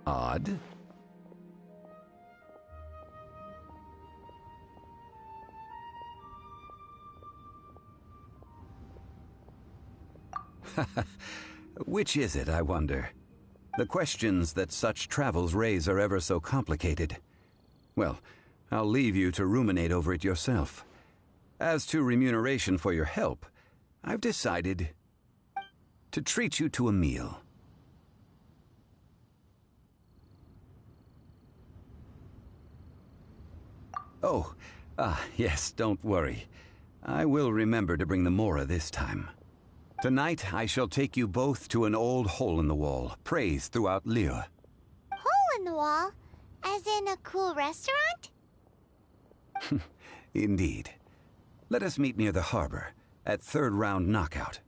Odd. Which is it, I wonder? The questions that such travels raise are ever so complicated. Well, I'll leave you to ruminate over it yourself. As to remuneration for your help, I've decided to treat you to a meal. Oh, yes, don't worry. I will remember to bring the Mora this time. Tonight, I shall take you both to an old hole-in-the-wall, praised throughout Liyue. Hole-in-the-wall? As in a cool restaurant? Indeed. Let us meet near the harbor, at third round knockout.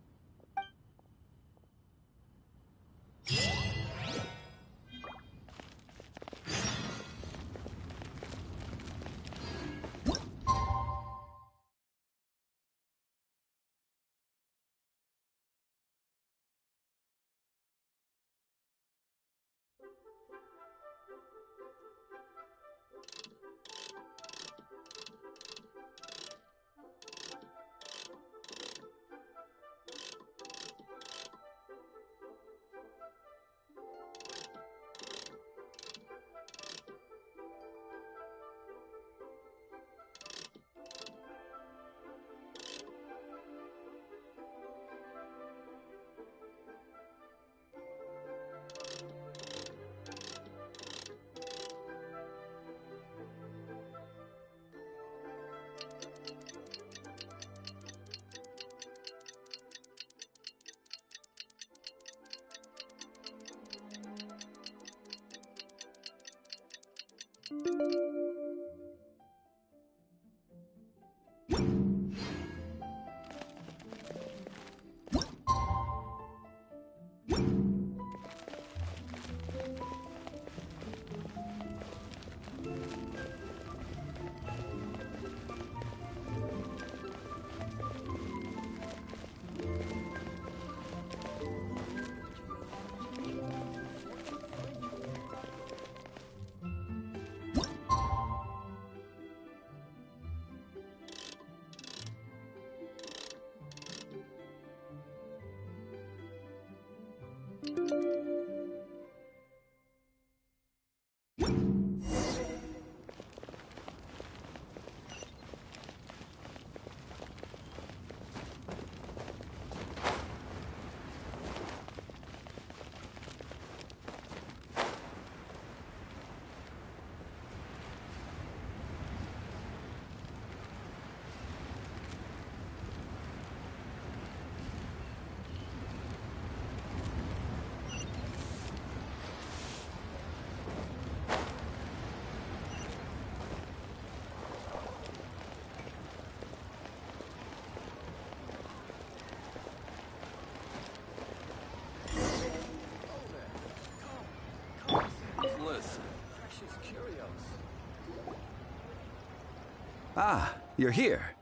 Ah, you're here.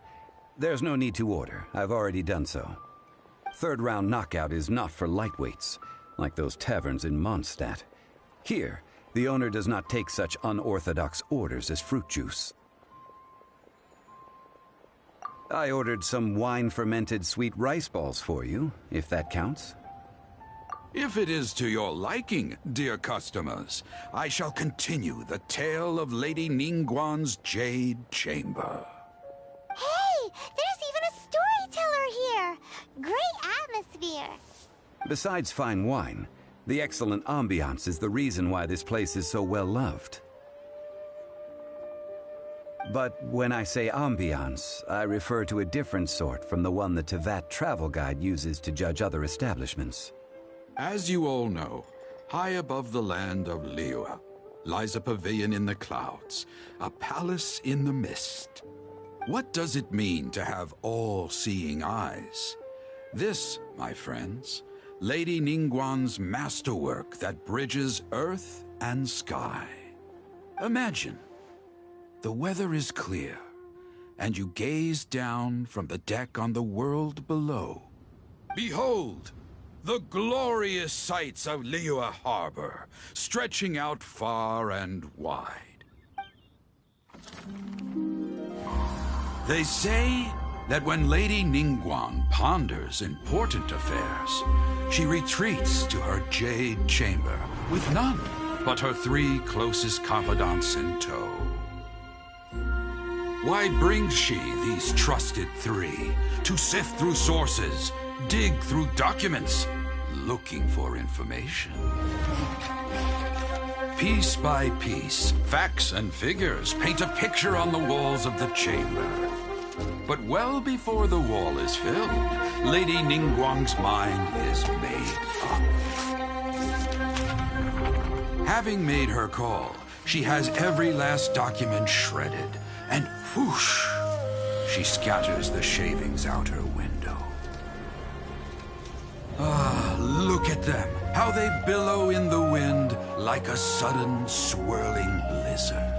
There's no need to order. I've already done so. Third round knockout is not for lightweights, like those taverns in Mondstadt. Here, the owner does not take such unorthodox orders as fruit juice. I ordered some wine-fermented sweet rice balls for you, if that counts. If it is to your liking, dear customers, I shall continue the tale of Lady Ningguang's Jade Chamber. Hey, there's even a storyteller here! Great atmosphere! Besides fine wine, the excellent ambiance is the reason why this place is so well loved. But when I say ambiance, I refer to a different sort from the one the Teyvat travel guide uses to judge other establishments. As you all know, high above the land of Liyue lies a pavilion in the clouds, a palace in the mist. What does it mean to have all-seeing eyes? This, my friends, Lady Ningguang's masterwork that bridges earth and sky. Imagine, the weather is clear, and you gaze down from the deck on the world below. Behold! The glorious sights of Liyue Harbor, stretching out far and wide. They say that when Lady Ningguang ponders important affairs, she retreats to her jade chamber with none but her 3 closest confidants in tow. Why brings she these trusted 3 to sift through sources, dig through documents, looking for information? Piece by piece, facts and figures paint a picture on the walls of the chamber. But well before the wall is filled, Lady Ningguang's mind is made up. Having made her call, she has every last document shredded, and whoosh, she scatters the shavings out her window. Ah, look at them, how they billow in the wind like a sudden swirling blizzard.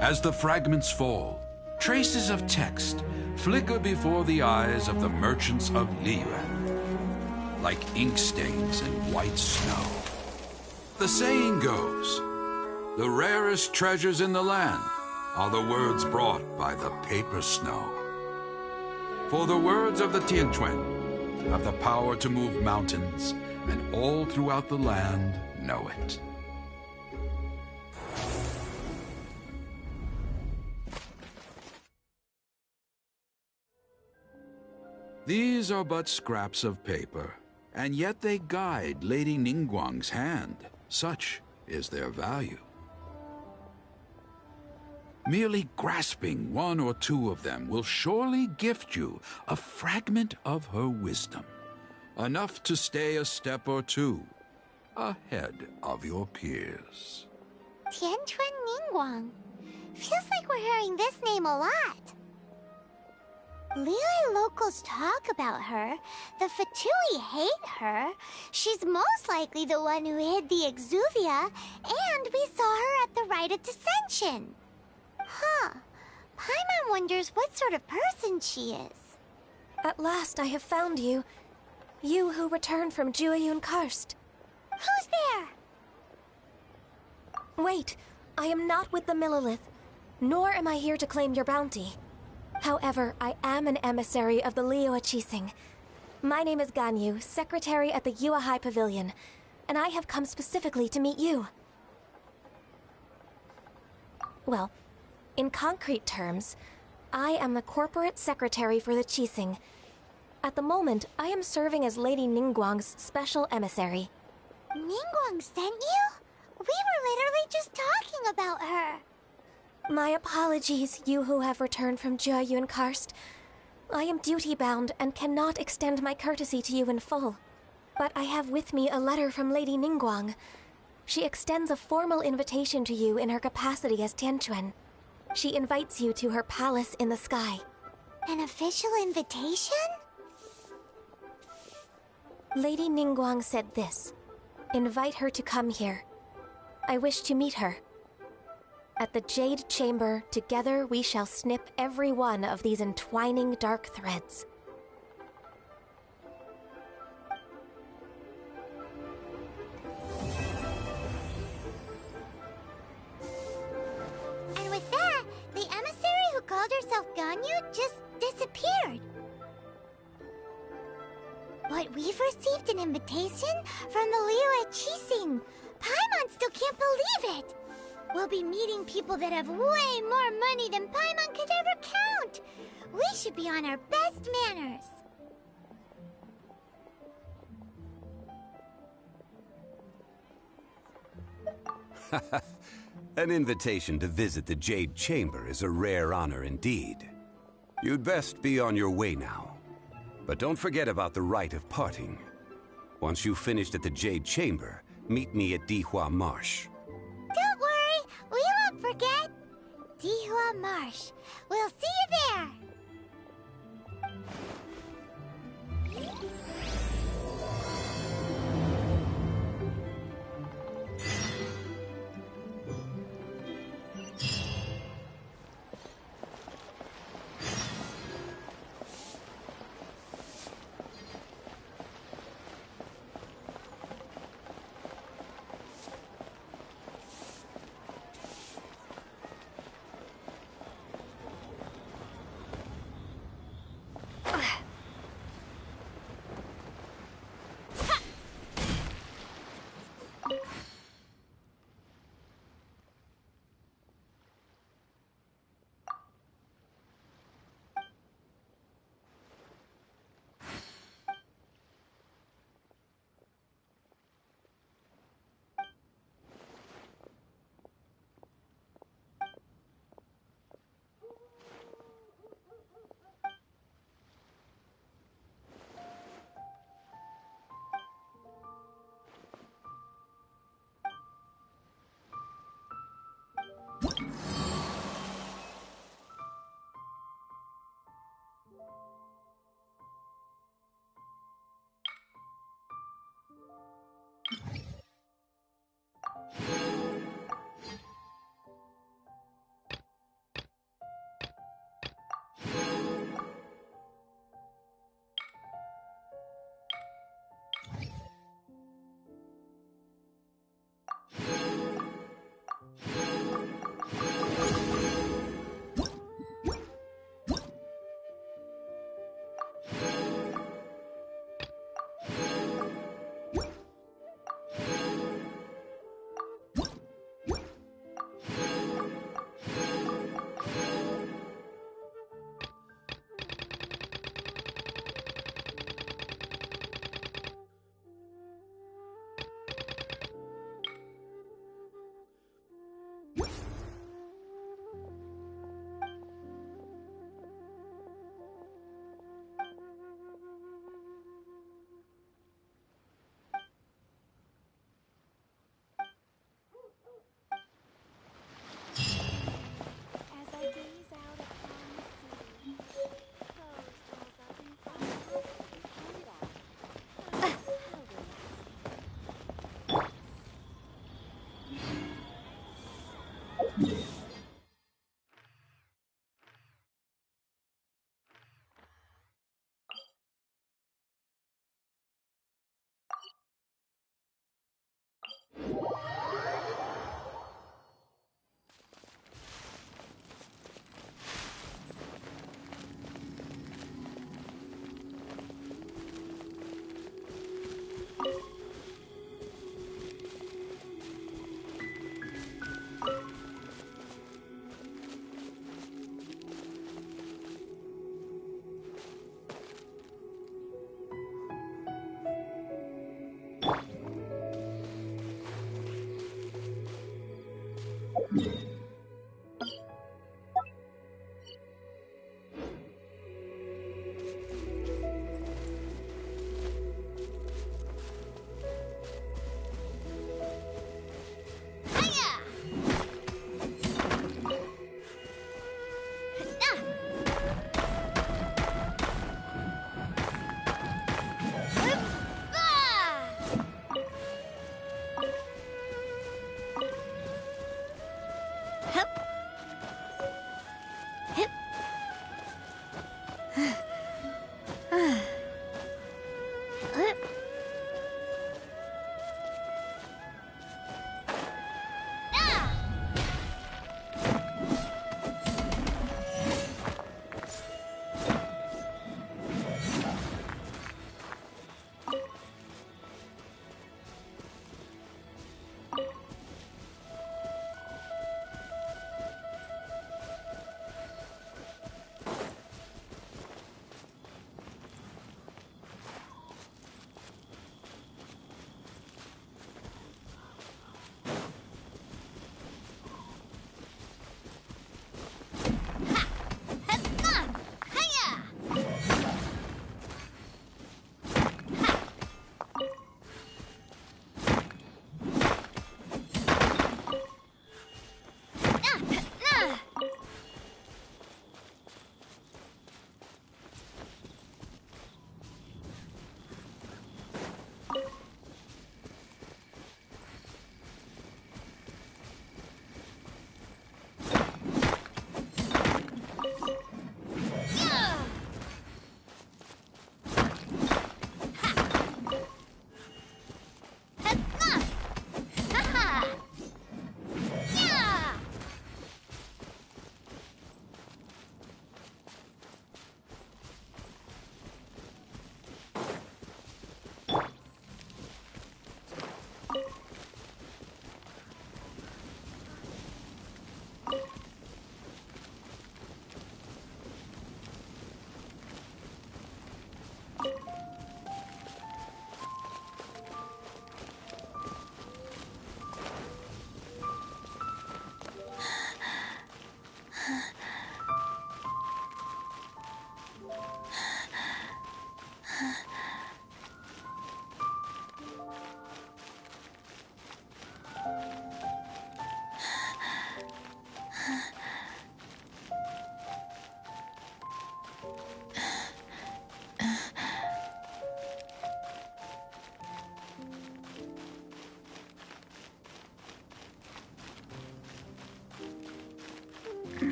As the fragments fall, traces of text flicker before the eyes of the merchants of Liyue, like ink stains in white snow. The saying goes, the rarest treasures in the land are the words brought by the paper snow. For the words of the Tianquan have the power to move mountains, and all throughout the land know it. These are but scraps of paper, and yet they guide Lady Ningguang's hand. Such is their value. Merely grasping 1 or 2 of them will surely gift you a fragment of her wisdom, enough to stay a step or 2 ahead of your peers. Tianquan Ningguang. Feels like we're hearing this name a lot. Liyue locals talk about her. The Fatui hate her. She's most likely the one who hid the Exuvia, and we saw her at the Rite of Dissension. Huh. Paimon wonders what sort of person she is. At last I have found you. You who returned from Jueyun Karst. Who's there? Wait, I am not with the Millelith, nor am I here to claim your bounty. However, I am an emissary of the Liyue Qixing. My name is Ganyu, secretary at the Yuehai Pavilion, and I have come specifically to meet you. Well, in concrete terms, I am the corporate secretary for the Qixing. At the moment, I am serving as Lady Ningguang's special emissary. Ningguang sent you? We were literally just talking about her. My apologies, you who have returned from Jueyun Karst. I am duty-bound and cannot extend my courtesy to you in full. But I have with me a letter from Lady Ningguang. She extends a formal invitation to you in her capacity as Tianquan. She invites you to her palace in the sky. An official invitation? Lady Ningguang said this. Invite her to come here. I wish to meet her. At the Jade Chamber, together we shall snip every one of these entwining dark threads. And with that, the emissary who called herself Ganyu just disappeared. But we've received an invitation from the Liyue Qixing. Paimon still can't believe it. We'll be meeting people that have way more money than Paimon could ever count. We should be on our best manners. An invitation to visit the Jade Chamber is a rare honor indeed. You'd best be on your way now. But don't forget about the rite of parting. Once you've finished at the Jade Chamber, meet me at Dihua Marsh. Don't worry, we won't forget. Dihua Marsh. We'll see you there.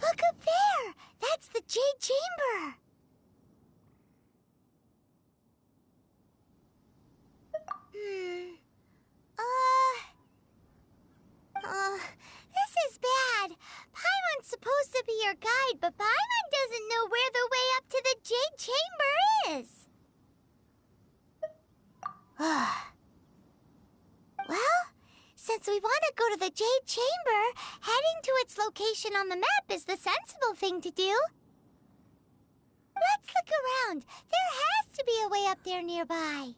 Look up there! That's the Jade Chamber! Hmm. Since we want to go to the Jade Chamber, heading to its location on the map is the sensible thing to do. Let's look around. There has to be a way up there nearby.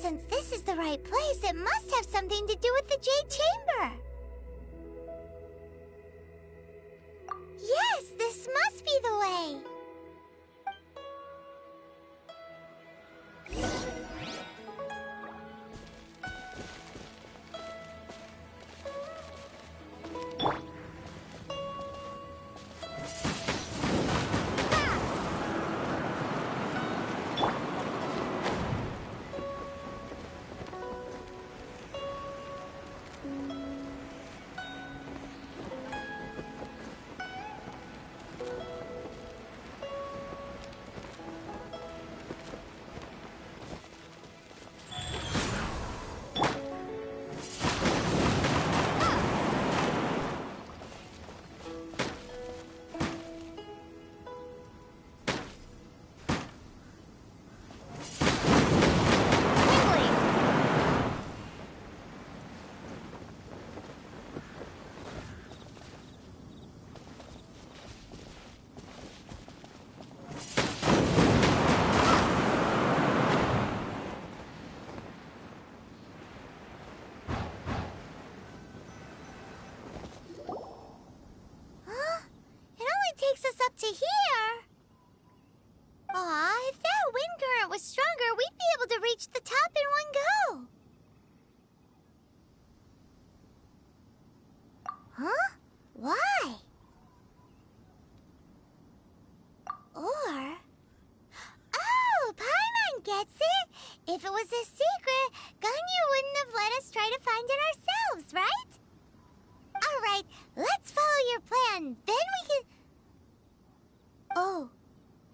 Since this is the right place, it must have something to do with the Jade Chamber. Yes, this must be the way. Up to here. Aw, if that wind current was stronger, we'd be able to reach the top in one go. Huh? Why? Or... Oh, Paimon gets it! If it was a secret, Ganyu wouldn't have let us try to find it ourselves, right? Alright, let's follow your plan, then we can... Oh,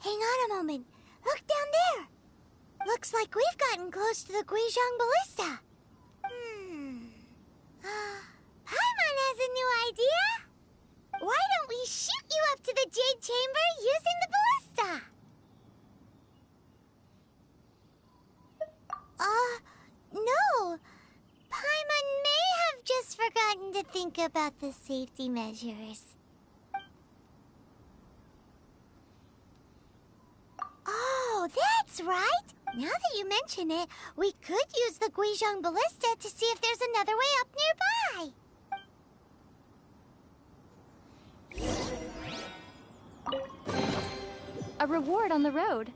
hang on a moment. Look down there. Looks like we've gotten close to the Guizhong Ballista. Paimon has a new idea. Why don't we shoot you up to the Jade Chamber using the ballista? No. Paimon may have just forgotten to think about the safety measures. Oh, that's right! Now that you mention it, we could use the Guizhong Ballista to see if there's another way up nearby. A reward on the road.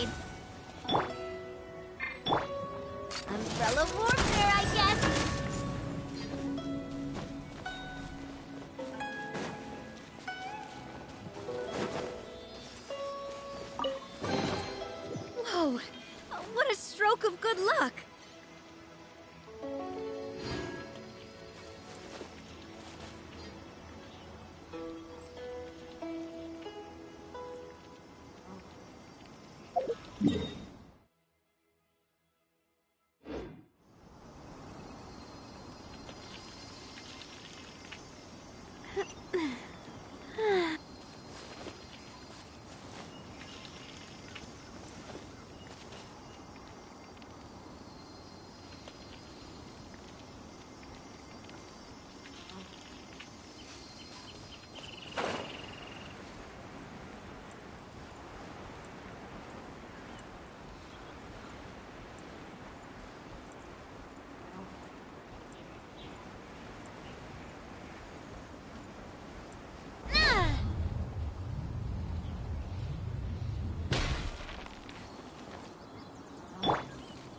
upgrade. Umbrella warfare, I guess. Whoa! What a stroke of good luck!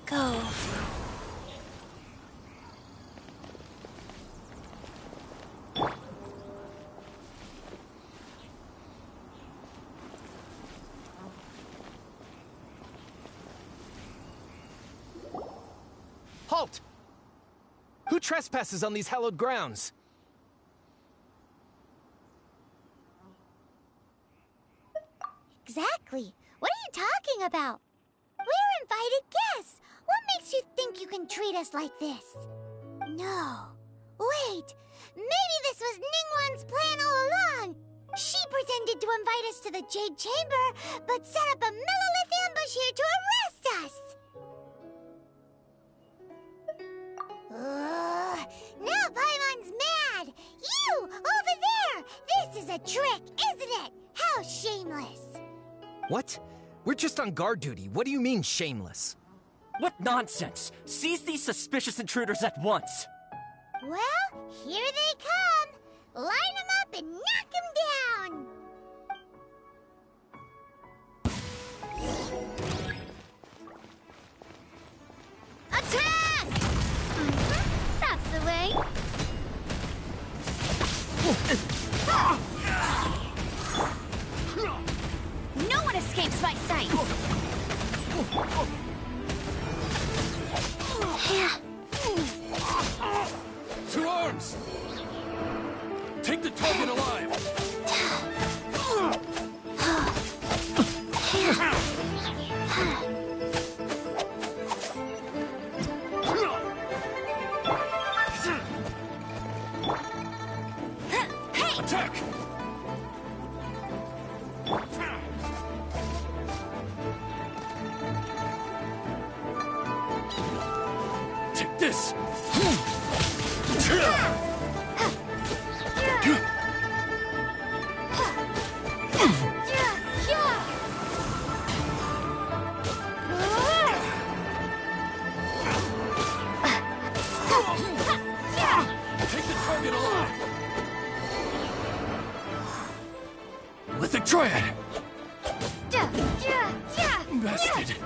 Go. Halt! Who trespasses on these hallowed grounds? Exactly. What are you talking about? We're invited guests. What makes you think you can treat us like this? No. Wait. Maybe this was Ningguang's plan all along. She pretended to invite us to the Jade Chamber, but set up a Millilith ambush here to arrest us. Now Paimon's mad! You! Over there! This is a trick, isn't it? How shameless! What? We're just on guard duty. What do you mean, shameless? What nonsense! Seize these suspicious intruders at once! Well, here they come! Line them up and knock them down! Attack! That's the way. No one escapes my sight. To arms! Take the target alive! Attack! Take this! Take the target alive! With the triad! Bastard!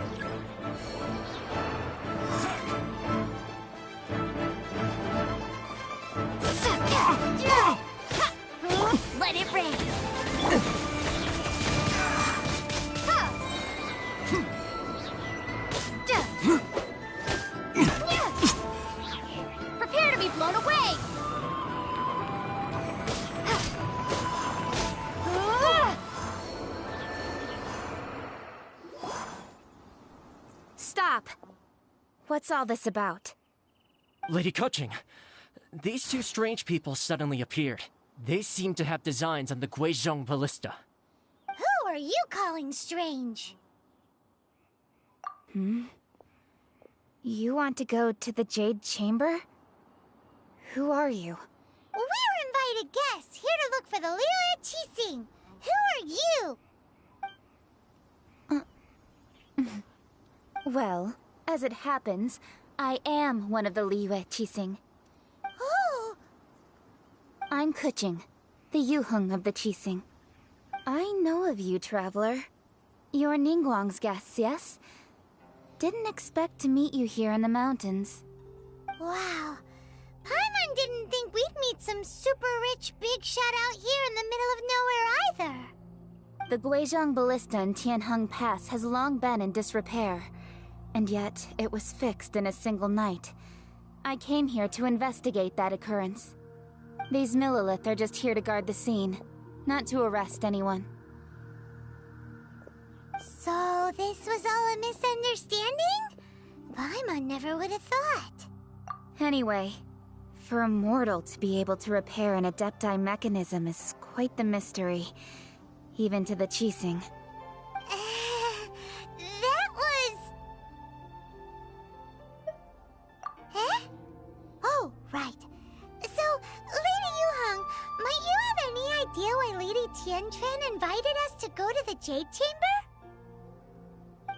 Let it rain. Prepare to be blown away. Stop. What's all this about? Lady Kuching, these two strange people suddenly appeared. They seem to have designs on the Guizhong Ballista. Who are you calling strange? You want to go to the Jade Chamber? Who are you? We're invited guests, here to look for the Liyue Qixing. Who are you? Well, as it happens, I am one of the Liyue Qixing. Who? I'm Kuching, the Yuheng of the Qixing. I know of you, traveler. You're Ningguang's guests, yes? Didn't expect to meet you here in the mountains. Wow. Paimon didn't think we'd meet some super rich big shot out here in the middle of nowhere either. The Guizhong Ballista in Tianheng Pass has long been in disrepair, and yet it was fixed in a single night. I came here to investigate that occurrence. These Millilith are just here to guard the scene, not to arrest anyone. So this was all a misunderstanding? Paimon never would have thought. Anyway, for a mortal to be able to repair an Adepti mechanism is quite the mystery, even to the Qixing. That was... Huh? Oh, right. So, Lady Yuheng, might you have any idea why Lady Tianquan invited us to go to the Jade Chamber?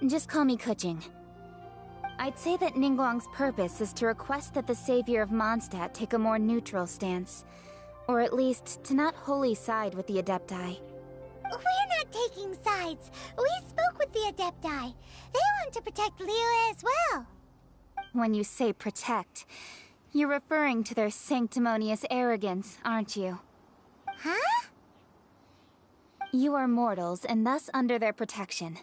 Just call me Kuching. I'd say that Ningguang's purpose is to request that the savior of Mondstadt take a more neutral stance. Or at least, to not wholly side with the Adepti. We're not taking sides. We spoke with the Adepti. They want to protect Liyue as well. When you say protect, you're referring to their sanctimonious arrogance, aren't you? Huh? You are mortals, and thus under their protection.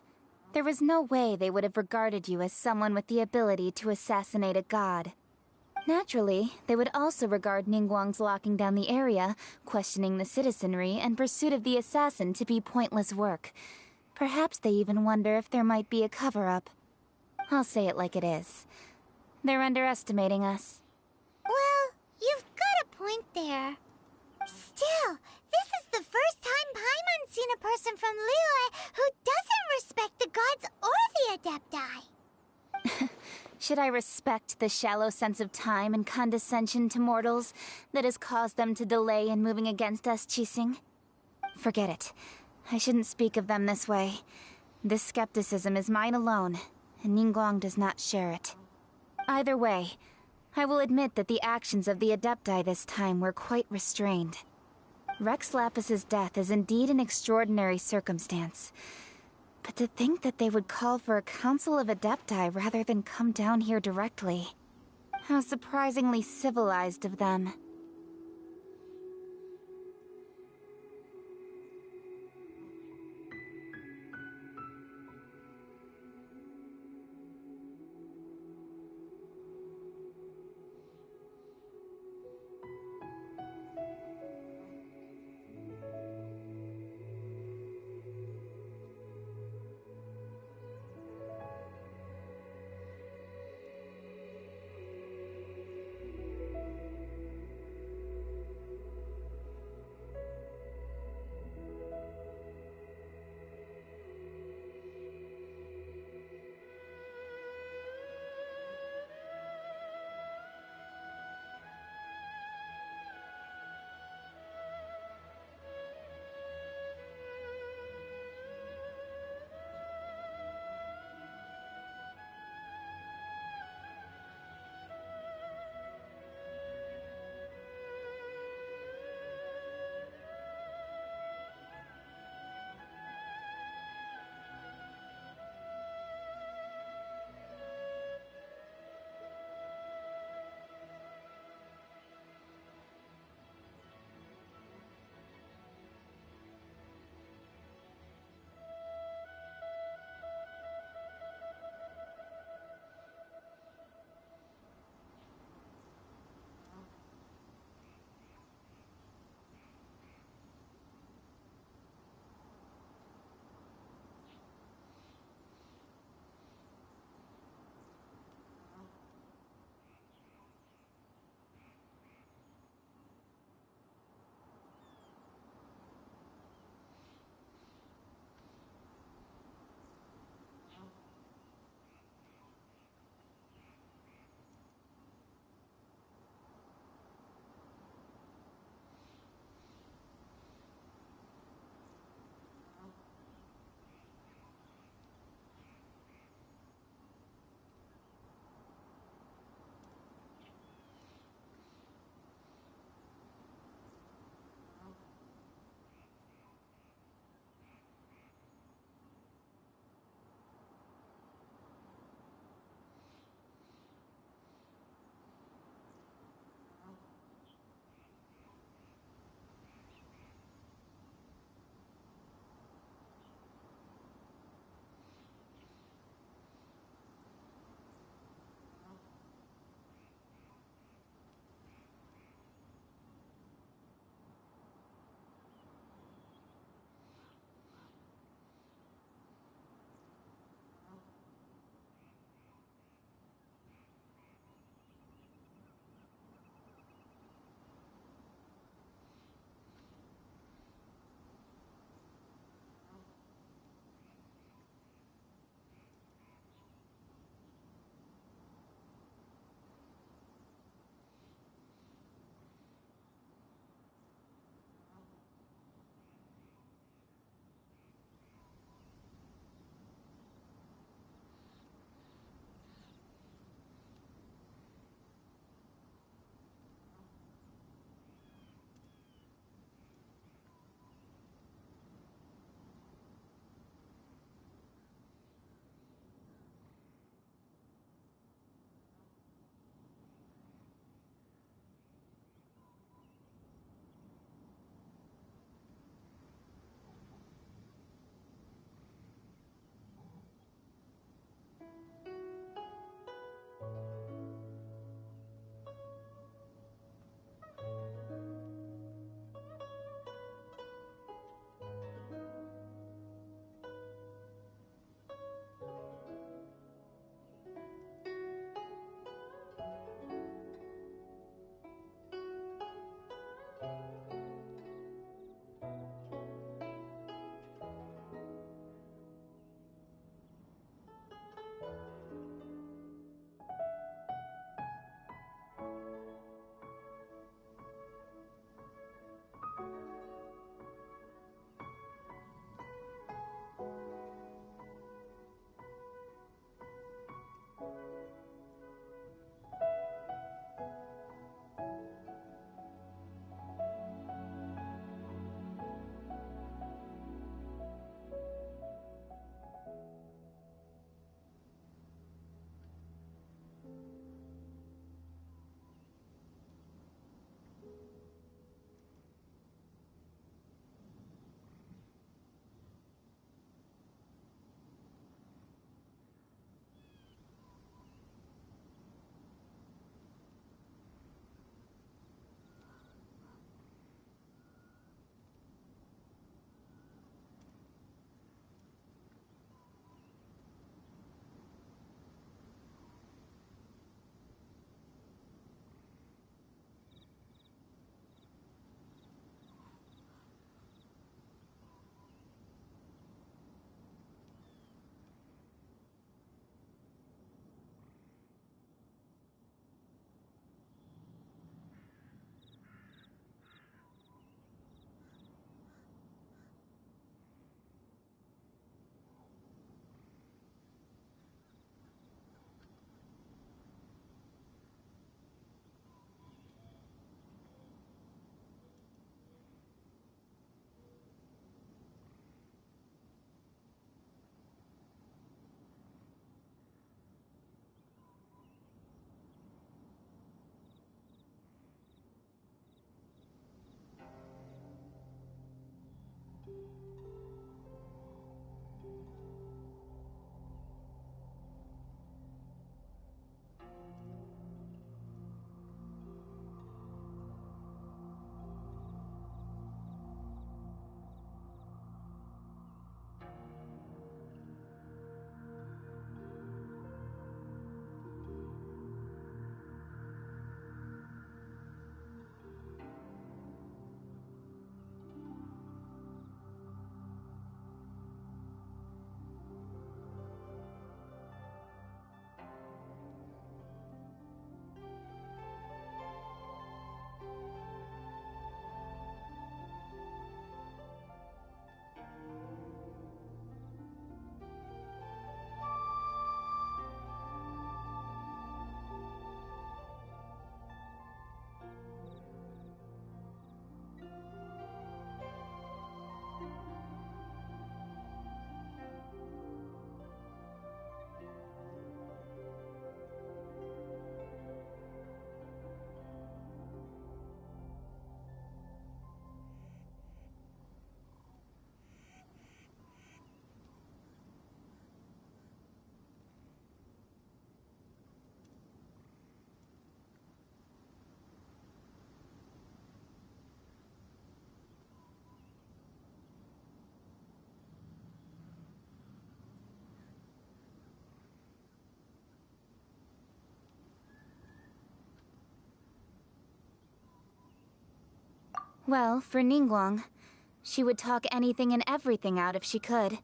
There was no way they would have regarded you as someone with the ability to assassinate a god. Naturally, they would also regard Ningguang's locking down the area, questioning the citizenry, and pursuit of the assassin to be pointless work. Perhaps they even wonder if there might be a cover-up. I'll say it like it is. They're underestimating us. Well, you've got a point there. Still, this is the first time Paimon's seen a person from Liyue who doesn't respect the gods or the Adepti. Should I respect the shallow sense of time and condescension to mortals that has caused them to delay in moving against us, Qixing? Forget it. I shouldn't speak of them this way. This skepticism is mine alone, and Ningguang does not share it. Either way, I will admit that the actions of the Adepti this time were quite restrained. Rex Lapis's death is indeed an extraordinary circumstance. But to think that they would call for a council of Adepti rather than come down here directly. How surprisingly civilized of them. Well, for Ningguang, she would talk anything and everything out if she could.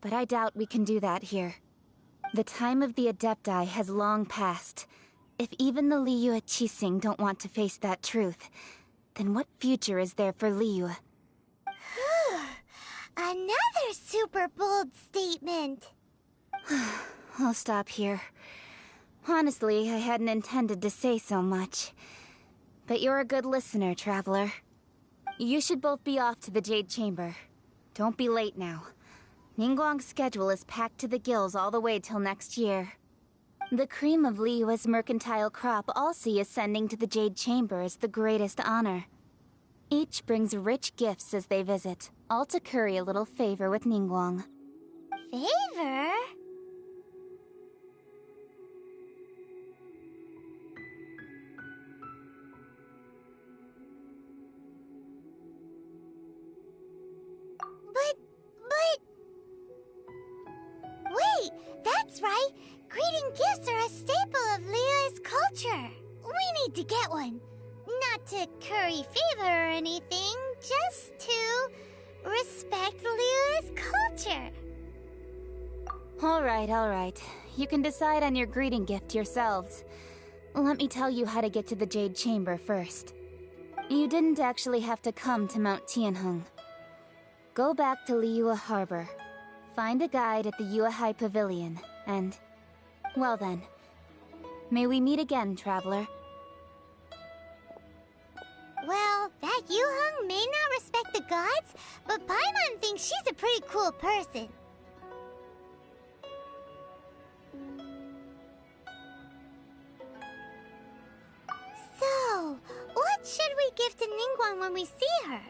But I doubt we can do that here. The time of the Adepti has long passed. If even the Liyue Qixing don't want to face that truth, then what future is there for Liyue? Another super bold statement. I'll stop here. Honestly, I hadn't intended to say so much. But you're a good listener, Traveler. You should both be off to the Jade Chamber. Don't be late now. Ningguang's schedule is packed to the gills all the way till next year. The cream of Liyue's mercantile crop all see ascending to the Jade Chamber as the greatest honor. Each brings rich gifts as they visit, all to curry a little favor with Ningguang. Favor? But... Wait, that's right! Greeting gifts are a staple of Liyue's culture! We need to get one. Not to curry favor or anything, just to respect Liyue's culture. Alright. You can decide on your greeting gift yourselves. Let me tell you how to get to the Jade Chamber first. You didn't actually have to come to Mount Tianheng. Go back to Liyue Harbor. Find a guide at the Yuehai Pavilion, and... well then. May we meet again, Traveler. Well, that Yuheng may not respect the gods, but Paimon thinks she's a pretty cool person. So, what should we give to Ningguang when we see her?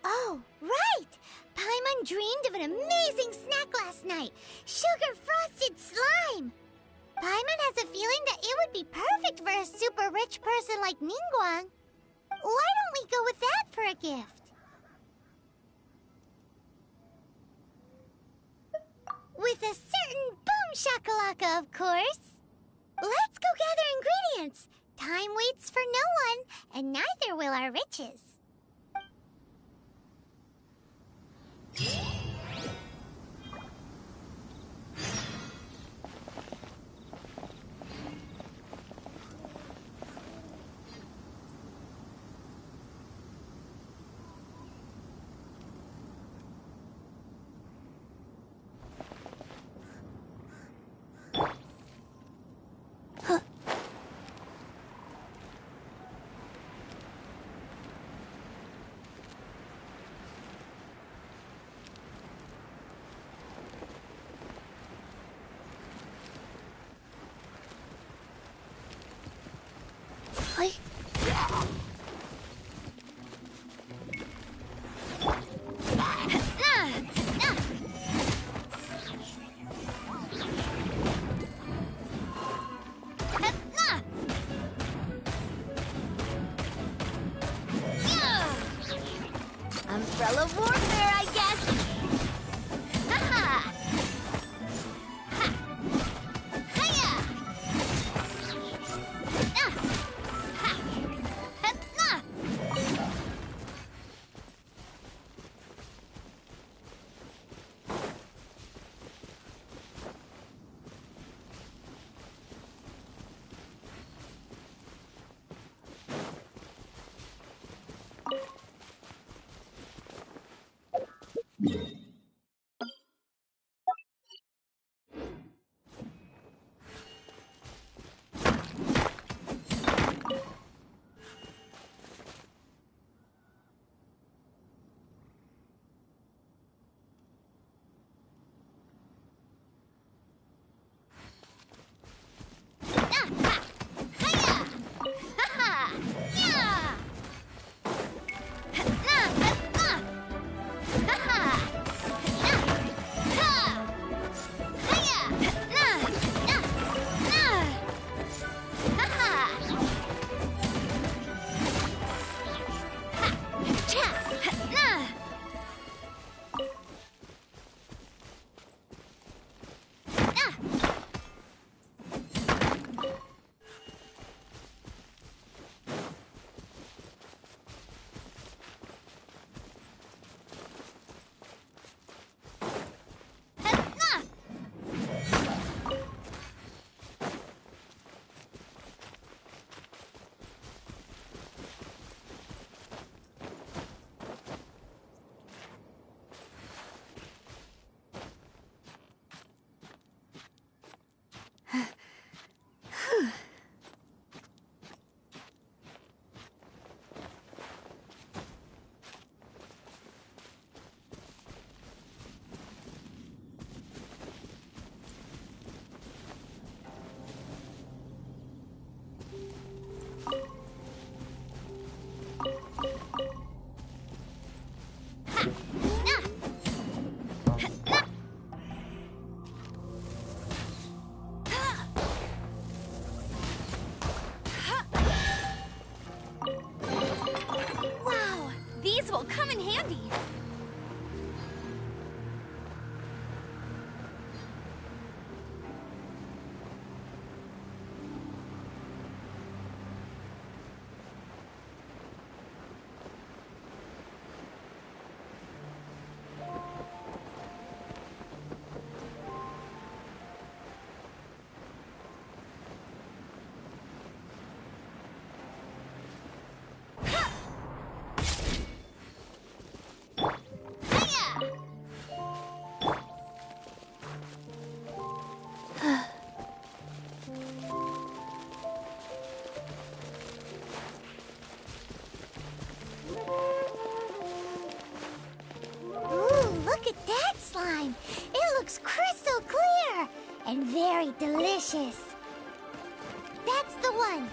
Oh, right! Paimon dreamed of an amazing snack last night! Sugar-frosted slime! Paimon has a feeling that it would be perfect for a super rich person like Ningguang. Why don't we go with that for a gift? With a certain boom shakalaka, of course! Let's go gather ingredients! Time waits for no one, and neither will our riches. Umbrella warfare, I guess! Ha-ha! Ha! Hiya! Ha! Ha! will come in handy. And very delicious. That's the one.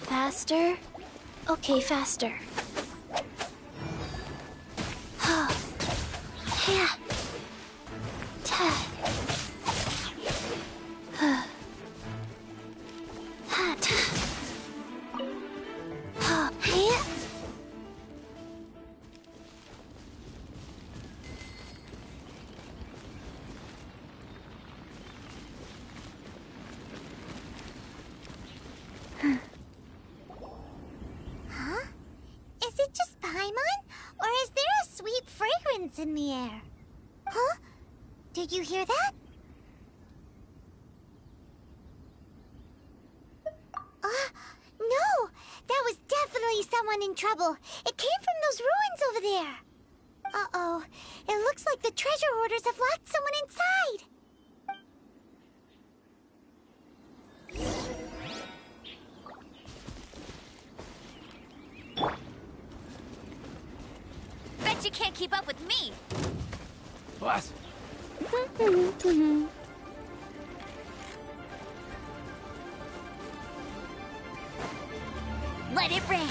Faster? Okay, faster. Yeah. In the air. Huh? Did you hear that? No! That was definitely someone in trouble. It came from those ruins over there. Uh-oh. It looks like the treasure hoarders have locked someone inside. Bet you can't keep up with me. What? Let it rain.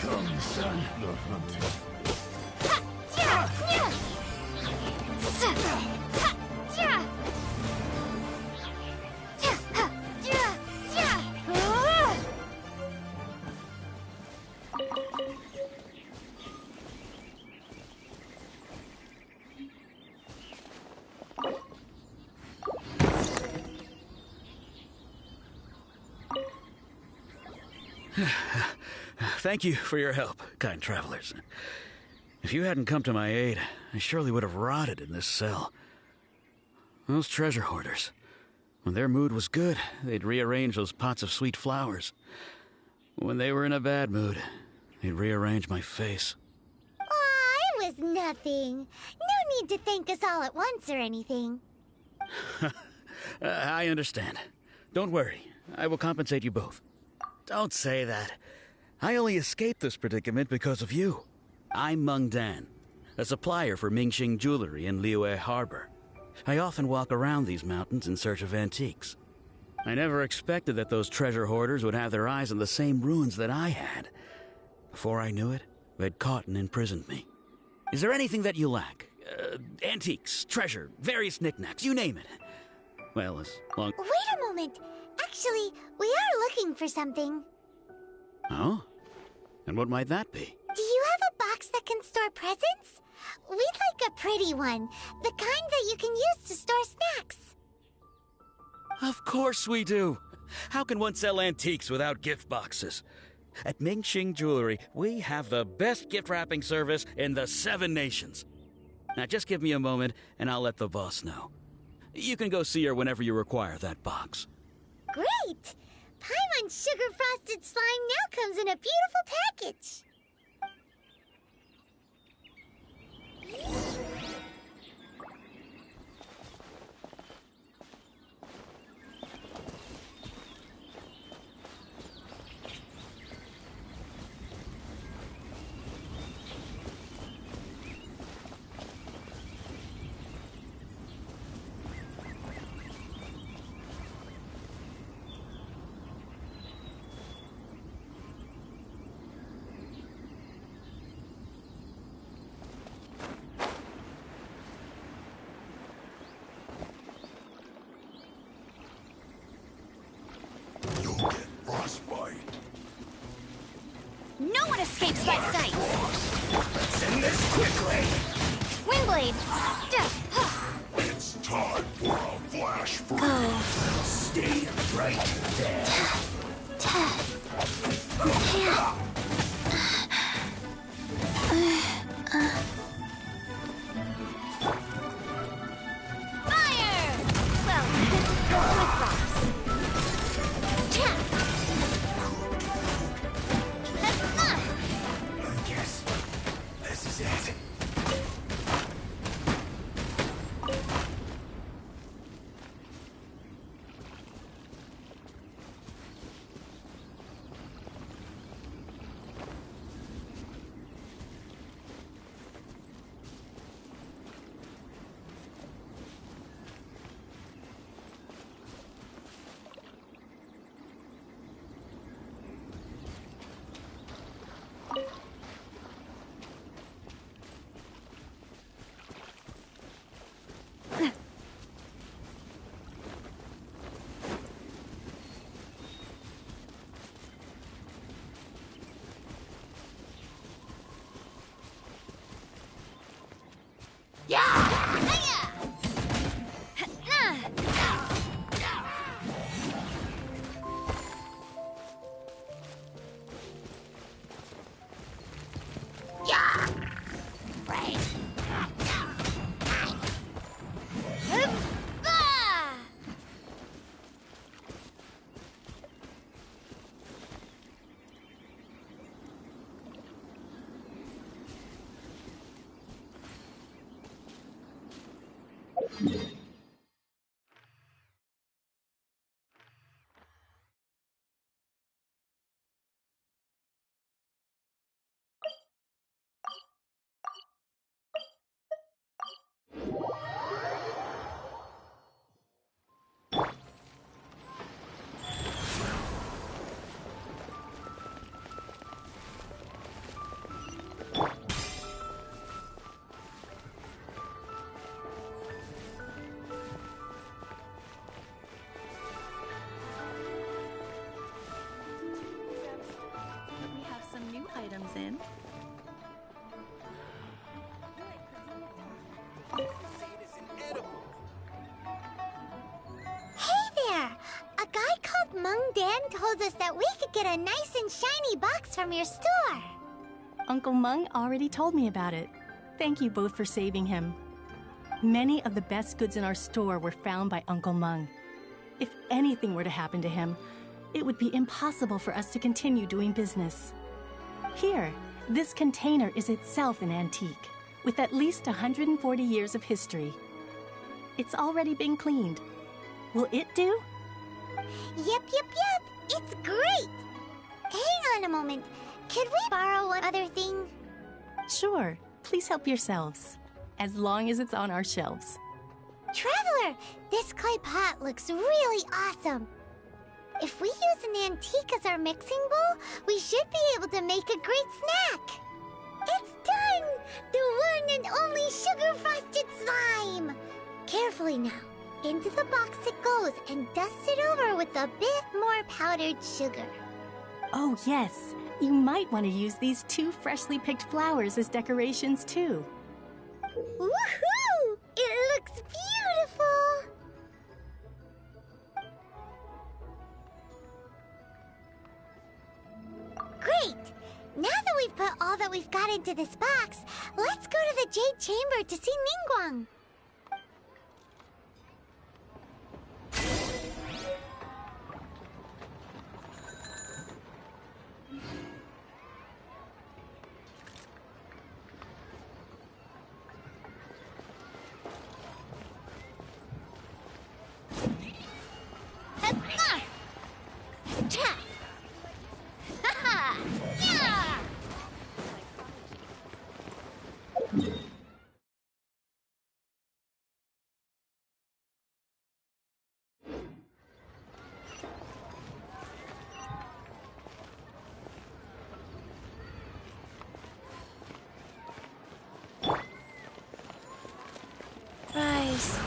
Come, son. The hunter. Thank you for your help, kind travelers. If you hadn't come to my aid, I surely would have rotted in this cell. Those treasure hoarders, when their mood was good, they'd rearrange those pots of sweet flowers. When they were in a bad mood, they'd rearrange my face. Aw, it was nothing. No need to thank us all at once or anything. I understand. Don't worry, I will compensate you both. Don't say that. I only escaped this predicament because of you. I'm Meng Dan, a supplier for Mingxing jewelry in Liyue Harbor. I often walk around these mountains in search of antiques. I never expected that those treasure hoarders would have their eyes on the same ruins that I had. Before I knew it, they'd caught and imprisoned me. Is there anything that you lack? Antiques, treasure, various knickknacks, you name it. Well, as long... Wait a moment. Actually, we are looking for something. Oh? And what might that be? Do you have a box that can store presents? We'd like a pretty one. The kind that you can use to store snacks. Of course we do. How can one sell antiques without gift boxes? At Mingxing Jewelry, we have the best gift wrapping service in the 7 nations. Now just give me a moment, and I'll let the boss know. You can go see her whenever you require that box. Great! Paimon sugar-frosted slime now comes in a beautiful package. No one escapes my sight! Send this quickly! Windblade! It's time for a flash freeze! Stay right there! Fire! Well, with rocks. I guess this is it. in. Hey there! A guy called Mung Dan told us that we could get a nice and shiny box from your store. Uncle Mung already told me about it. Thank you both for saving him. Many of the best goods in our store were found by Uncle Mung. If anything were to happen to him, it would be impossible for us to continue doing business. Here, this container is itself an antique, with at least 140 years of history. It's already been cleaned. Will it do? Yep. It's great! Hang on a moment. Could we borrow one other thing? Sure. Please help yourselves. As long as it's on our shelves. Traveler, this clay pot looks really awesome. If we use an antique as our mixing bowl, we should be able to make a great snack. It's done! The one and only sugar-frosted slime! Carefully now. Into the box it goes and dust it over with a bit more powdered sugar. Oh, yes. You might want to use these 2 freshly picked flowers as decorations, too. Woohoo! It looks beautiful! Great! Now that we've put all that we've got into this box, let's go to the Jade Chamber to see Ningguang. Rise.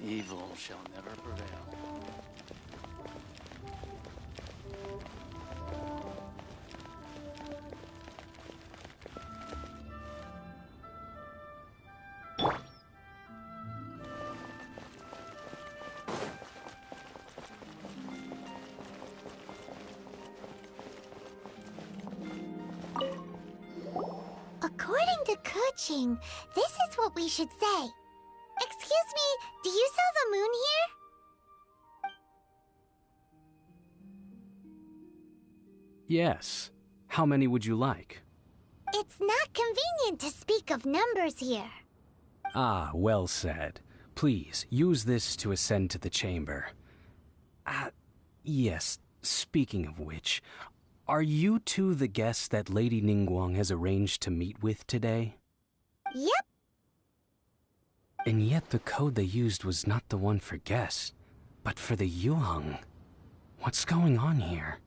Evil shall never prevail. Kuching, this is what we should say. Excuse me, do you sell the moon here? Yes. How many would you like? It's not convenient to speak of numbers here. Ah, well said. Please, use this to ascend to the chamber. Yes, speaking of which, are you two the guests that Lady Ningguang has arranged to meet with today? Yep. And yet the code they used was not the one for guests, but for the Yuheng. What's going on here?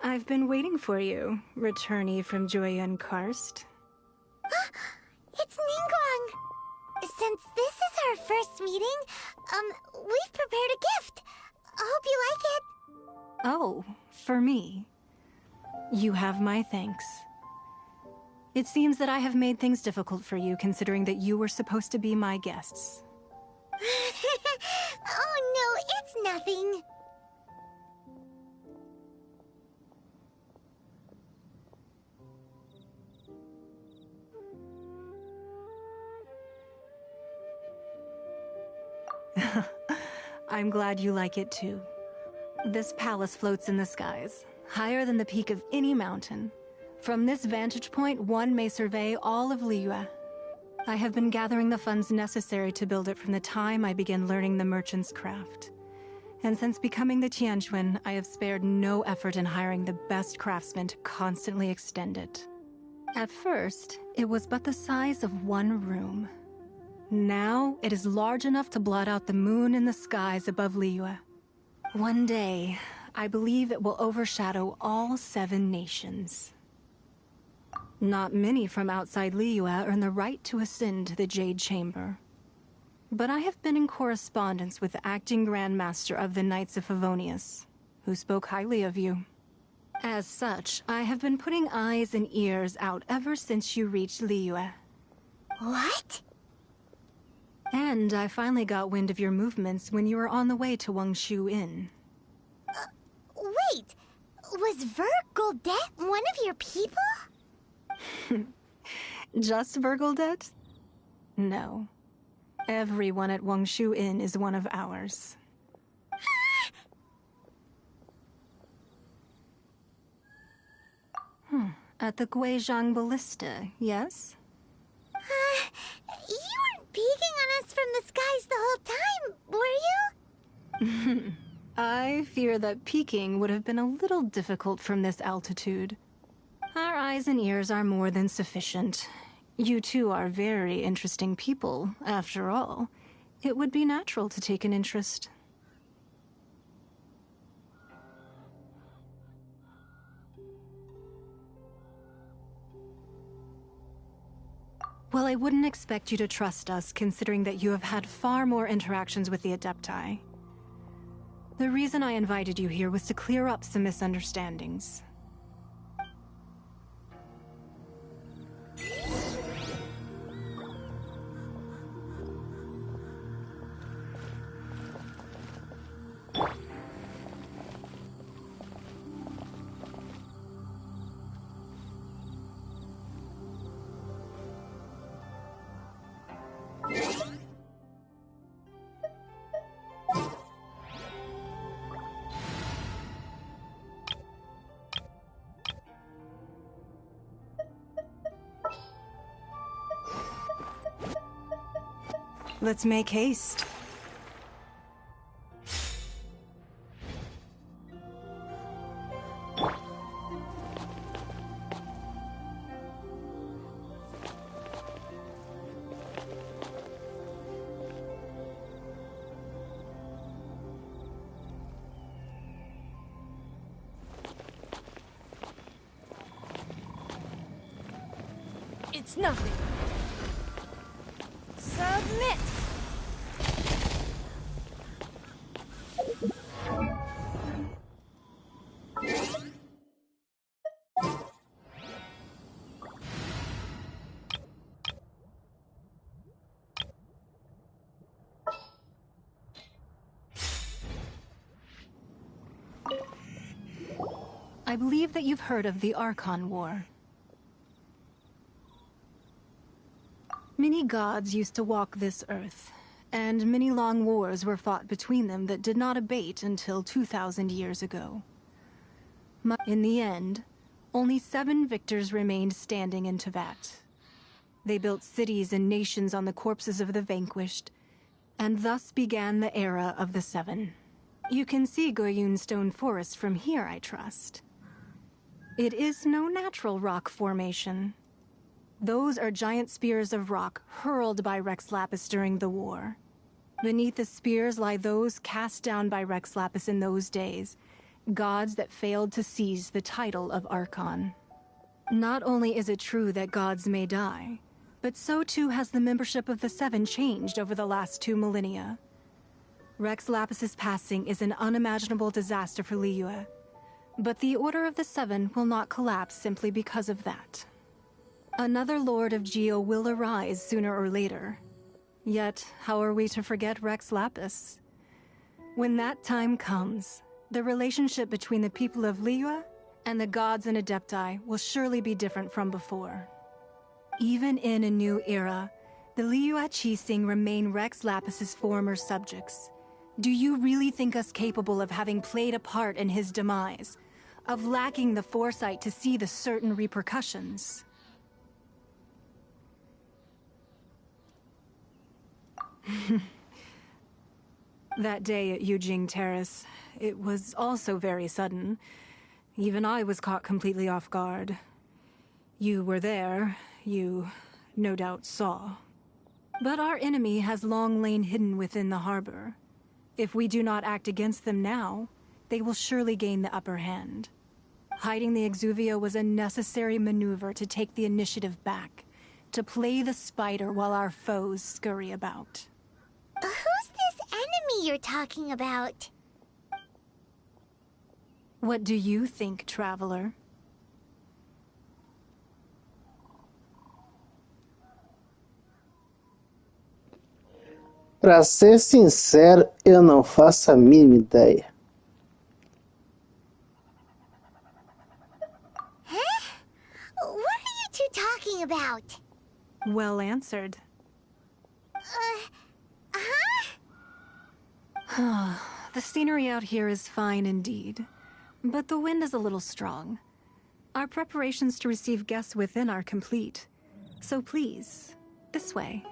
I've been waiting for you, returnee from Joyun Karst. It's Ningguang! Since this is our first meeting, we've prepared a gift. I hope you like it. Oh, for me. You have my thanks. It seems that I have made things difficult for you, considering that you were supposed to be my guests. Oh no, it's nothing. I'm glad you like it too. This palace floats in the skies, higher than the peak of any mountain. From this vantage point, one may survey all of Liyue. I have been gathering the funds necessary to build it from the time I began learning the merchant's craft. And since becoming the Tianquan, I have spared no effort in hiring the best craftsmen to constantly extend it. At first, it was but the size of one room. Now, it is large enough to blot out the moon in the skies above Liyue. One day, I believe it will overshadow all 7 nations. Not many from outside Liyue earn the right to ascend to the Jade Chamber. But I have been in correspondence with the acting Grand Master of the Knights of Favonius, who spoke highly of you. As such, I have been putting eyes and ears out ever since you reached Liyue. What? And I finally got wind of your movements when you were on the way to Wangshu Inn. Wait! Was Vergoldet one of your people? Just Vergoldet? No. Everyone at Wangshu Inn is one of ours. At the Guizhang Ballista, yes? You weren't peeking on us from the skies the whole time, were you? I fear that peeking would have been a little difficult from this altitude. Our eyes and ears are more than sufficient. You two are very interesting people, after all. It would be natural to take an interest. Well, I wouldn't expect you to trust us, considering that you have had far more interactions with the Adepti. The reason I invited you here was to clear up some misunderstandings. Let's make haste. It's nothing. Submit! I believe that you've heard of the Archon War. Many gods used to walk this earth, and many long wars were fought between them that did not abate until 2,000 years ago. In the end, only 7 victors remained standing in Teyvat. They built cities and nations on the corpses of the vanquished, and thus began the era of the 7. You can see Goyun Stone Forest from here, I trust. It is no natural rock formation. Those are giant spears of rock hurled by Rex Lapis during the war. Beneath the spears lie those cast down by Rex Lapis in those days, gods that failed to seize the title of Archon. Not only is it true that gods may die, but so too has the membership of the 7 changed over the last 2 millennia. Rex Lapis's passing is an unimaginable disaster for Liyue, but the Order of the 7 will not collapse simply because of that. Another Lord of Geo will arise sooner or later. Yet, how are we to forget Rex Lapis? When that time comes, the relationship between the people of Liyue and the gods and Adepti will surely be different from before. Even in a new era, the Liyue Qixing remain Rex Lapis's former subjects. Do you really think us capable of having played a part in his demise? Of lacking the foresight to see the certain repercussions? That day at Yujing Terrace, it was also very sudden. Even I was caught completely off guard. You were there, you no doubt saw. But our enemy has long lain hidden within the harbor. If we do not act against them now, they will surely gain the upper hand. Hiding the Exuvia was a necessary maneuver to take the initiative back, to play the spider while our foes scurry about. Who's this enemy you're talking about? What do you think, Traveler? Pra ser sincero, eu não faço a mínima ideia. Huh? What are you two talking about? Well answered. The scenery out here is fine indeed, but the wind is a little strong. Our preparations to receive guests within are complete, so please, this way.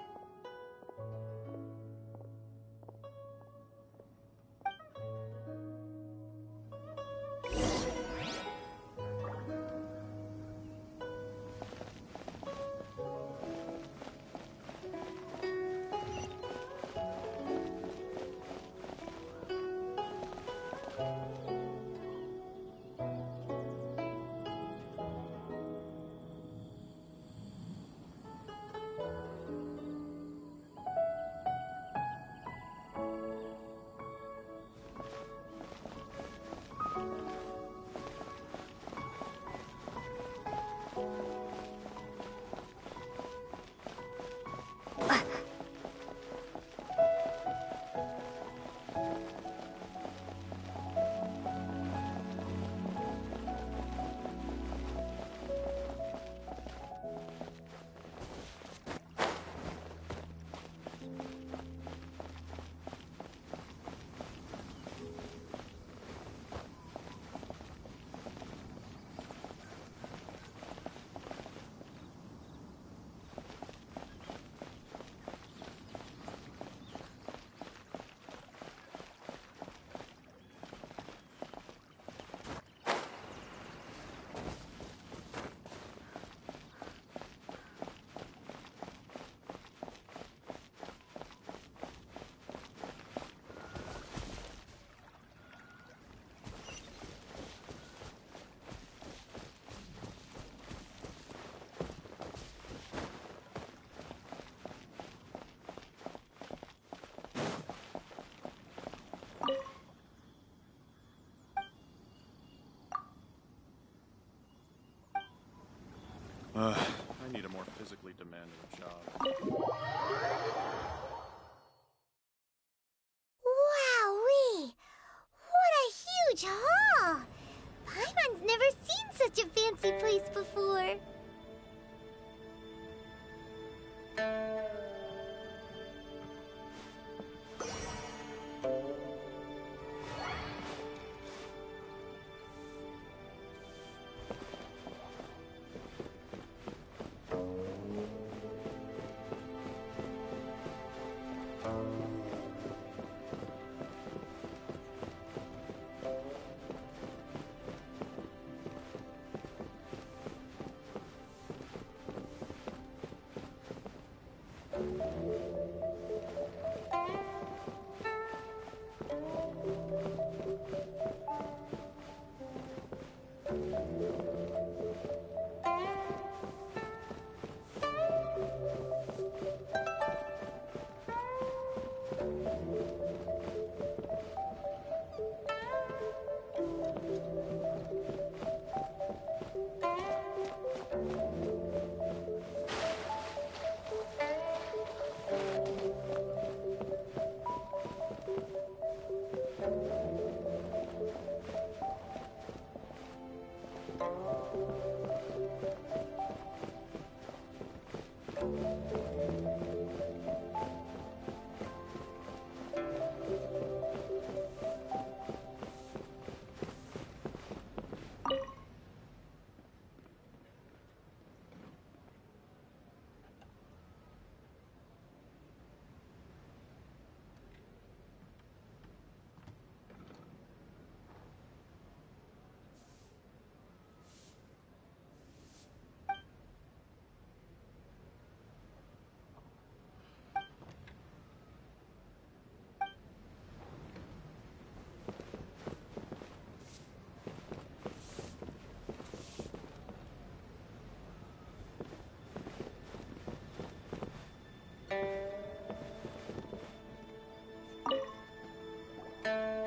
I need a more physically demanding job. Wowee! What a huge haul! Paimon's never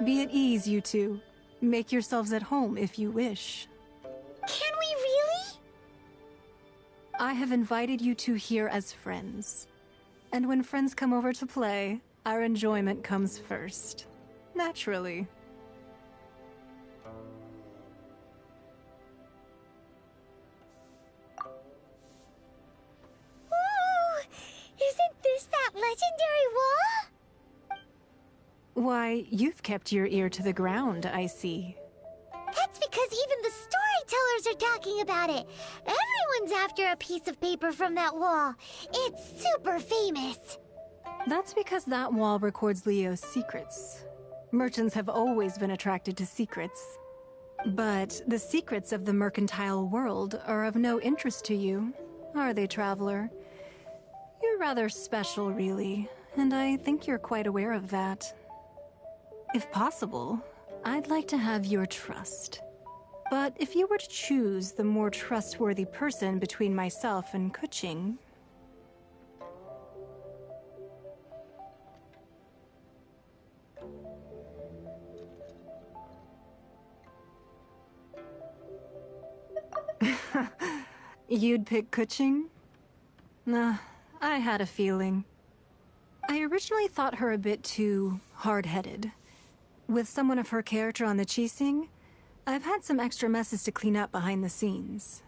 Be at ease, you two. Make yourselves at home if you wish. Can we really? I have invited you two here as friends. And when friends come over to play, our enjoyment comes first. Naturally. Ooh! Isn't this that legendary wall? Why, you've kept your ear to the ground, I see. That's because even the storytellers are talking about it. Everyone's after a piece of paper from that wall. It's super famous. That's because that wall records Leo's secrets. Merchants have always been attracted to secrets. But the secrets of the mercantile world are of no interest to you, are they, traveler? You're rather special, really, and I think you're quite aware of that. If possible, I'd like to have your trust. But if you were to choose the more trustworthy person between myself and Kuching... You'd pick Kuching? Nah, I had a feeling. I originally thought her a bit too hard-headed. With someone of her character on the Qixing, I've had some extra messes to clean up behind the scenes.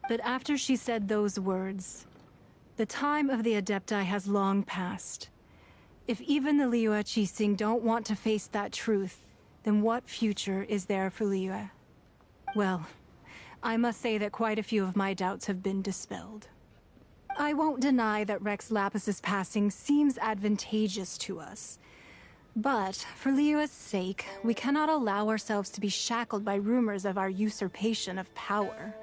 But after she said those words, the time of the Adepti has long passed. If even the Liyue Qixing don't want to face that truth, then what future is there for Liyue? Well, I must say that quite a few of my doubts have been dispelled. I won't deny that Rex Lapis's passing seems advantageous to us. But, for Liyue's sake, we cannot allow ourselves to be shackled by rumors of our usurpation of power.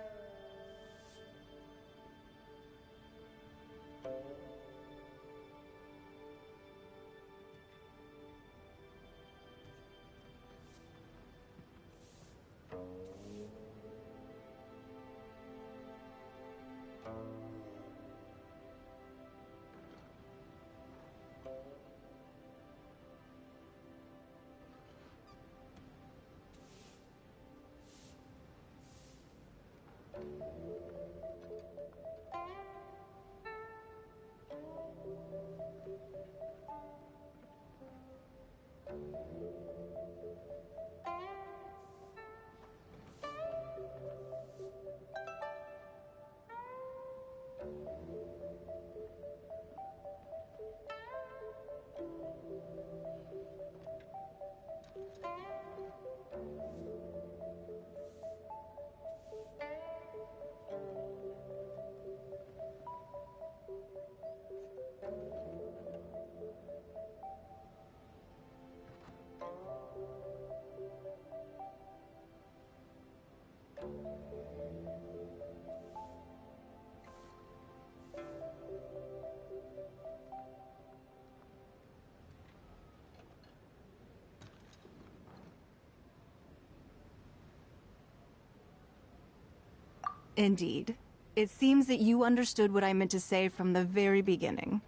Indeed. It seems that you understood what I meant to say from the very beginning.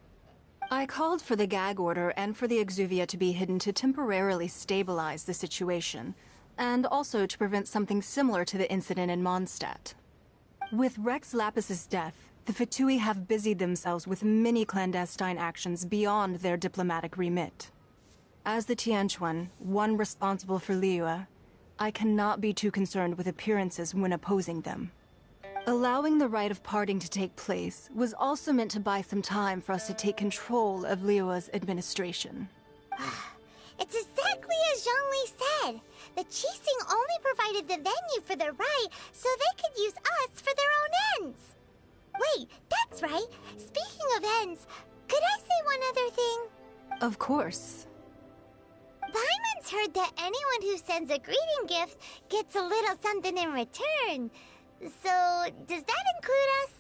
I called for the gag order and for the Exuvia to be hidden to temporarily stabilize the situation, and also to prevent something similar to the incident in Mondstadt. With Rex Lapis's death, the Fatui have busied themselves with many clandestine actions beyond their diplomatic remit. As the Tianquan, one responsible for Liyue, I cannot be too concerned with appearances when opposing them. Allowing the rite of parting to take place was also meant to buy some time for us to take control of Liyue's administration. It's exactly as Zhongli said. The Qixing only provided the venue for the rite so they could use us for their own ends. Wait, that's right. Speaking of ends, could I say one other thing? Of course. Paimon's heard that anyone who sends a greeting gift gets a little something in return. So, does that include us?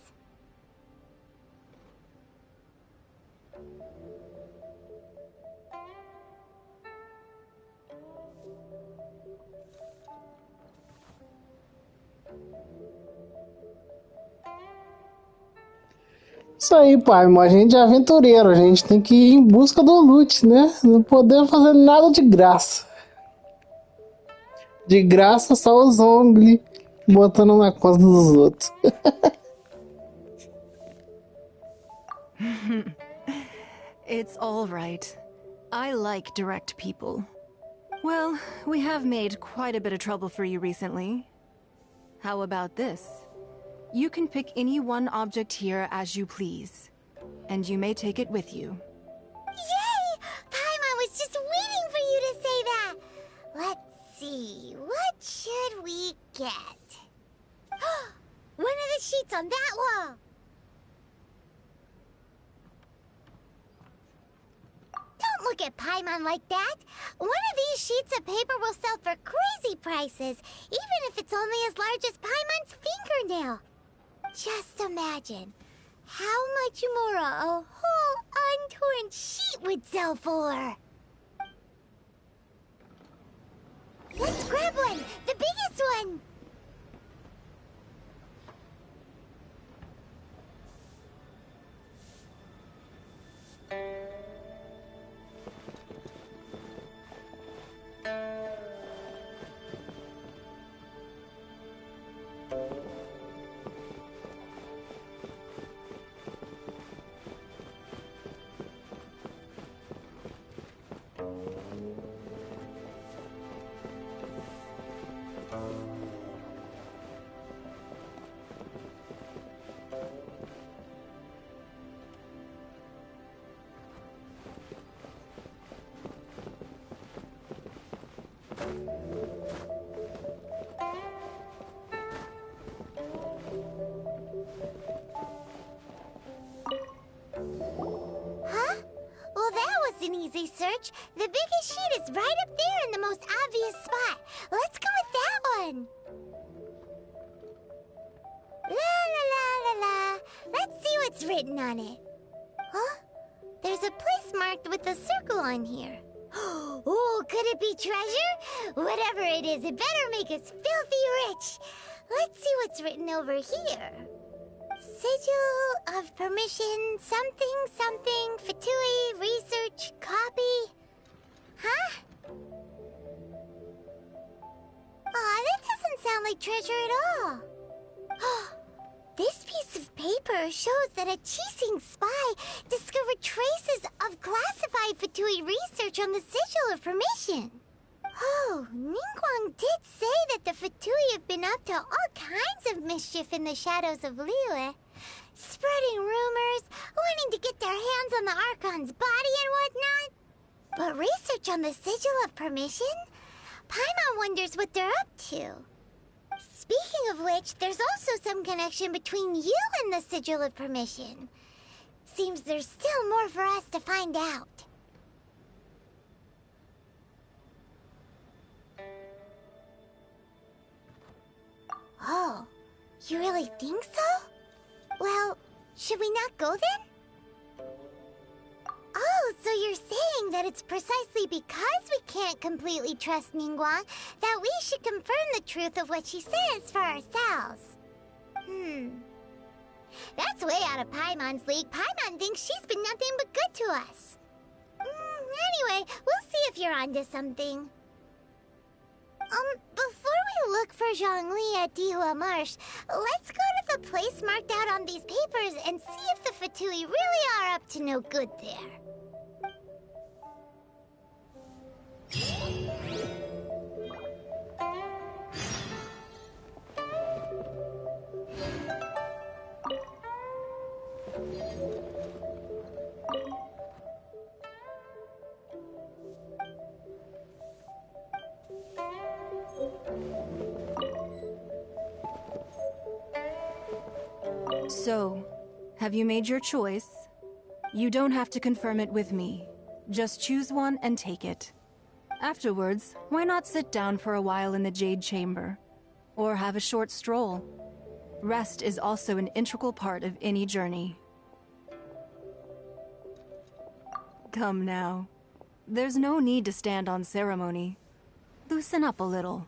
Isso aí, pai, mas a gente é aventureiro, a gente tem que ir em busca do loot, né? Não podemos fazer nada de graça. De graça só os Zongli botando na costa dos outros. It's all right. I like direct people. Well, we have made quite a bit of trouble for you recently. How about this? You can pick any one object here as you please, and you may take it with you. Yay! Paimon was just waiting for you to say that! Let's see, what should we get? One of the sheets on that wall! Don't look at Paimon like that! One of these sheets of paper will sell for crazy prices, even if it's only as large as Paimon's fingernail. Just imagine how much more a whole untorn sheet would sell for. Let's grab one! The biggest one! Huh? Well, that was an easy search. The biggest sheet is right up there in the most obvious spot. Let's go with that one. La la la la la. Let's see what's written on it. Huh? There's a place marked with a circle on here. Oh, could it be treasure? Whatever it is, it better make us filthy rich. Let's see what's written over here. Sigil of permission, something, something, Fatui, research, copy. Huh? Aw, that doesn't sound like treasure at all. This piece of paper shows that a Qixing spy discovered traces of classified Fatui research on the Sigil of Permission. Oh, Ningguang did say that the Fatui have been up to all kinds of mischief in the shadows of Liyue. Spreading rumors, wanting to get their hands on the Archon's body and whatnot. But research on the Sigil of Permission? Paimon wonders what they're up to. Speaking of which, there's also some connection between you and the Sigil of Permission. Seems there's still more for us to find out. Oh, you really think so? Well, should we not go then? Oh, so you're saying that it's precisely because we can't completely trust Ningguang that we should confirm the truth of what she says for ourselves. That's way out of Paimon's league. Paimon thinks she's been nothing but good to us. Anyway, we'll see if you're onto something. Before we look for Zhongli at Dihua Marsh, let's go to the place marked out on these papers and see if the Fatui really are up to no good there. So, have you made your choice? You don't have to confirm it with me. Just choose one and take it. Afterwards, why not sit down for a while in the Jade Chamber? Or have a short stroll? Rest is also an integral part of any journey. Come now. There's no need to stand on ceremony. Loosen up a little.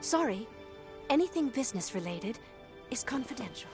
Sorry, anything business related is confidential.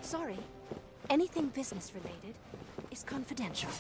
Sorry, anything business related is confidential.